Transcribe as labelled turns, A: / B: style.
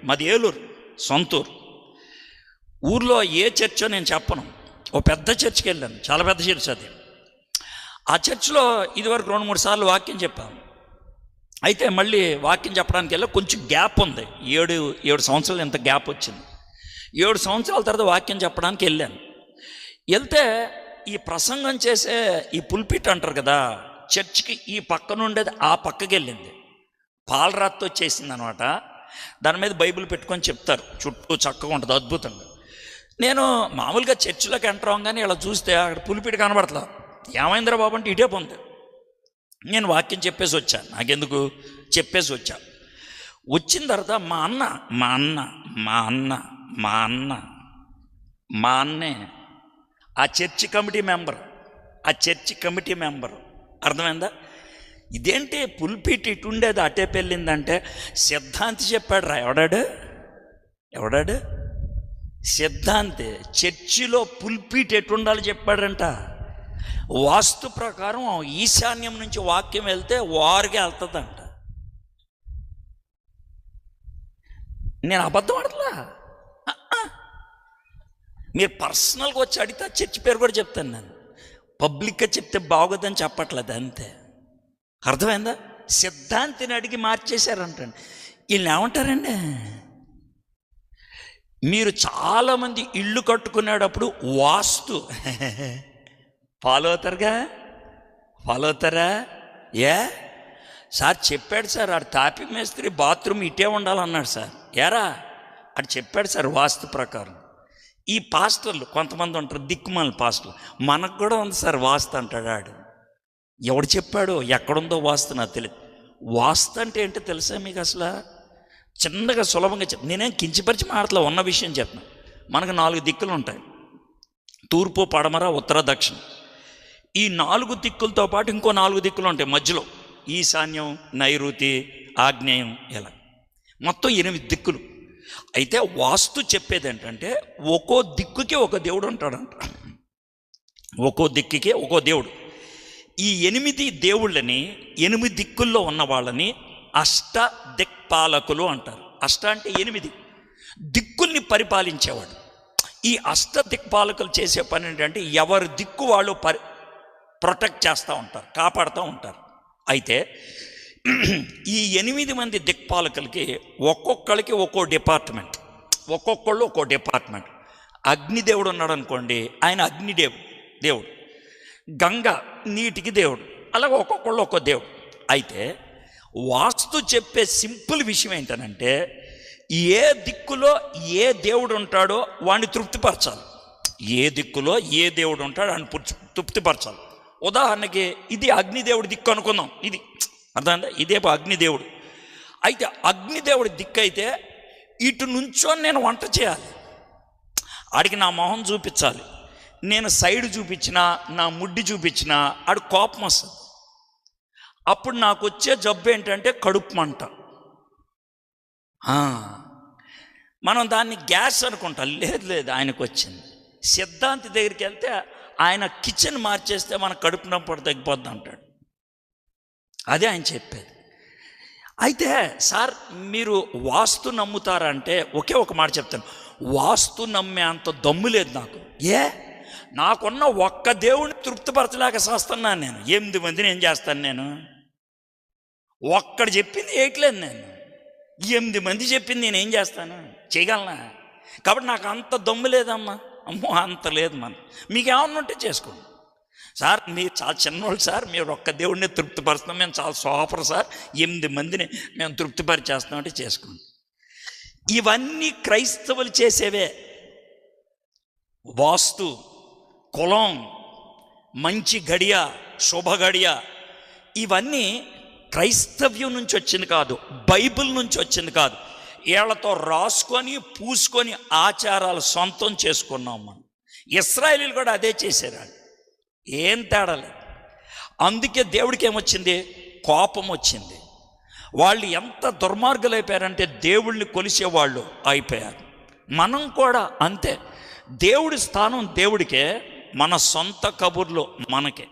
A: మాది ఏలూరు సొంతూరు. ఊర్లో ఏ చర్చో నేను చెప్పను. ఓ పెద్ద చర్చికి వెళ్ళాను, చాలా పెద్ద చర్చ్ అది. ఆ చర్చిలో ఇదివరకు 2-3 సార్లు వాక్యం చెప్పాను. అయితే మళ్ళీ వాక్యం చెప్పడానికి వెళ్ళి కొంచెం గ్యాప్ ఉంది, 7 సంవత్సరాలు ఎంత గ్యాప్ వచ్చింది. 7 సంవత్సరాల తర్వాత వాక్యం చెప్పడానికి వెళ్ళాను. వెళ్తే ఈ ప్రసంగం చేసే ఈ పుల్పిట్ అంటారు కదా, చర్చికి ఈ పక్కన ఉండేది ఆ పక్కకి వెళ్ళింది. పాలరాతితో చేసింది అనమాట. దాని మీద బైబిల్ పెట్టుకొని చెప్తారు, చుట్టూ చక్కగా ఉంటుంది, అద్భుతంగా. నేను మామూలుగా చర్చిలోకి ఎంటర్ అవ్వగానే ఇలా చూస్తే అక్కడ పులిపిటి కనబడతా. ఏమైందిరా బాబు అంటే ఇటే పొంది. నేను వాక్యం చెప్పేసి వచ్చాను, నాకెందుకు చెప్పేసి వచ్చా. వచ్చిన తర్వాత మా అన్నే ఆ చర్చి కమిటీ మెంబర్. అర్థమైందా? ఇదేంటి పుల్పిట్ ఇటు ఉండేది అటే పెళ్ళిందంటే సిద్ధాంతి చెప్పాడు రా. ఎవడాడు సిద్ధాంతి చర్చిలో పుల్పిట్ ఎటు ఉండాలి చెప్పాడంట. వాస్తు ప్రకారం ఈశాన్యం నుంచి వాక్యం వెళ్తే వారుగా వెళ్తుందంట. నేను అబద్ధం ఆడలా. మీరు పర్సనల్గా వచ్చి అడిగితే చర్చి పేరు కూడా చెప్తాను. నేను పబ్లిక్గా చెప్తే బాగోదని చెప్పట్లేదు, అంతే. అర్థమైందా? సిద్ధాంతిని అడిగి మార్చేశారంటండి. వీళ్ళు ఏమంటారండి, మీరు చాలామంది ఇల్లు కట్టుకునేటప్పుడు వాస్తు ఫాలో అవుతారా? సార్ చెప్పాడు సార్, ఆడు తాపి మేస్త్రి బాత్రూమ్ ఇటే ఉండాలన్నాడు సార్. ఆడు చెప్పాడు సార్ వాస్తు ప్రకారం. ఈ పాస్టర్లు కొంతమంది ఉంటారు, దిక్కుమాల పాస్టర్లు. మనకు కూడా ఉంది సార్ వాస్తు అంటాడు ఆడు. ఎవడు చెప్పాడో ఎక్కడుందో వాస్తు నాకు తెలియదు. వాస్తు అంటే ఏంటో తెలుసా మీకు? అసలు చిన్నగా సులభంగా నేనేం కించిపరిచి మాటలో ఉన్న విషయం చెప్తున్నా. మనకు 4 దిక్కులు ఉంటాయి, తూర్పు, పడమర, ఉత్తర, దక్షిణం. ఈ 4 దిక్కులతో పాటు ఇంకో 4 దిక్కులు ఉంటాయి మధ్యలో, ఈశాన్యం, నైరుతి, ఆగ్నేయం, ఇలా మొత్తం 8 దిక్కులు. అయితే వాస్తు చెప్పేది ఏంటంటే ఒక్కో దిక్కుకి ఒక దేవుడు ఉంటాడంట. ఒక్కో దిక్కుకి ఒక్కో దేవుడు. ఈ 8 దేవుళ్ళని, 8 దిక్కుల్లో ఉన్న వాళ్ళని అష్ట దిక్పాలకులు అంటారు. అష్ట అంటే 8 దిక్కుల్ని పరిపాలించేవాడు. ఈ అష్ట దిక్పాలకులు చేసే పని ఏంటంటే ఎవరి దిక్కు వాళ్ళు ప్రొటెక్ట్ చేస్తూ ఉంటారు, కాపాడుతూ ఉంటారు. అయితే ఈ 8 మంది దిక్పాలకులకి ఒక్కొక్కరికి ఒక్కో డిపార్ట్మెంట్, ఒక్కొక్కళ్ళు ఒక్కో డిపార్ట్మెంట్. అగ్నిదేవుడు ఉన్నాడు అనుకోండి, ఆయన దేవుడు. గంగ నీటికి దేవుడు. అలాగే ఒక్కొక్కళ్ళు ఒక్కో దేవుడు. అయితే వాస్తు చెప్పే సింపుల్ విషయం ఏంటనంటే ఏ దిక్కులో ఏ దేవుడు ఉంటాడో వాడిని తృప్తిపరచాలి. ఏ దిక్కులో ఏ దేవుడు ఉంటాడో వాడిని తృప్తిపరచాలి. ఉదాహరణకి ఇది అగ్నిదేవుడి దిక్కు అనుకుందాం. ఇది అర్థమైందా? ఇదే అగ్నిదేవుడు. అయితే అగ్నిదేవుడి దిక్కు అయితే ఇటు నుంచో నేను వంట చేయాలి, ఆడికి నా మొహం చూపించాలి. నేను సైడ్ చూపించినా, నా ముడ్డి చూపించినా ఆడు కోపం వస్తుంది. అప్పుడు నాకు వచ్చే జబ్బు ఏంటంటే కడుపు మంట. మనం దాన్ని గ్యాస్ అనుకుంటాం. లేదు, ఆయనకు వచ్చింది. సిద్ధాంతి దగ్గరికి వెళ్తే ఆయన కిచెన్ మార్చేస్తే మన కడుపు నొప్పి తగ్గిపోద్ది అంటాడు. అదే ఆయన చెప్పేది. అయితే సార్ మీరు వాస్తు నమ్ముతారంటే ఒకే ఒక మాట చెప్తాను, వాస్తు నమ్మే అంత దమ్ము లేదు నాకు. నాకున్న ఒక్క దేవుడిని తృప్తిపరచలేక చేస్తున్నాను నేను. 8 మందిని ఏం చేస్తాను నేను? ఒక్కడు చెప్పింది వేయట్లేదు నేను. 8 మంది చెప్పింది నేను ఏం చేస్తాను? చేయగలనా? కాబట్టి నాకు అంత దమ్ము లేదమ్మా. అమ్మో అంత లేదు. మీకు ఏమన్నా ఉంటే చేసుకోండి సార్. మీరు చాలా చిన్నోళ్ళు సార్, మీరు ఒక్క దేవుడిని తృప్తిపరుస్తున్నాం, మేము చాలా సూపర్ సార్, 8 మందిని మేము తృప్తిపరిచేస్తున్నామంటే చేసుకోండి. ఇవన్నీ క్రైస్తవులు చేసేవే. వాస్తు, కులం, మంచి గడియ, శుభ గడియ, ఇవన్నీ క్రైస్తవ్యం నుంచి వచ్చింది కాదు, బైబిల్ నుంచి వచ్చింది కాదు. వీళ్ళతో రాసుకొని పూసుకొని ఆచారాలు సొంతం చేసుకున్నాం మనం. ఇశ్రాయేలీలు కూడా అదే చేశారు. ఏం తేడా లేదు. అందుకే దేవుడికి ఏమొచ్చింది? కోపం వచ్చింది. వాళ్ళు ఎంత దుర్మార్గులు అయిపోయారంటే దేవుళ్ళని కొలిసేవాళ్ళు అయిపోయారు. మనం కూడా అంతే. దేవుడి స్థానం దేవుడికే, మన సొంత కబుర్లు మనకే.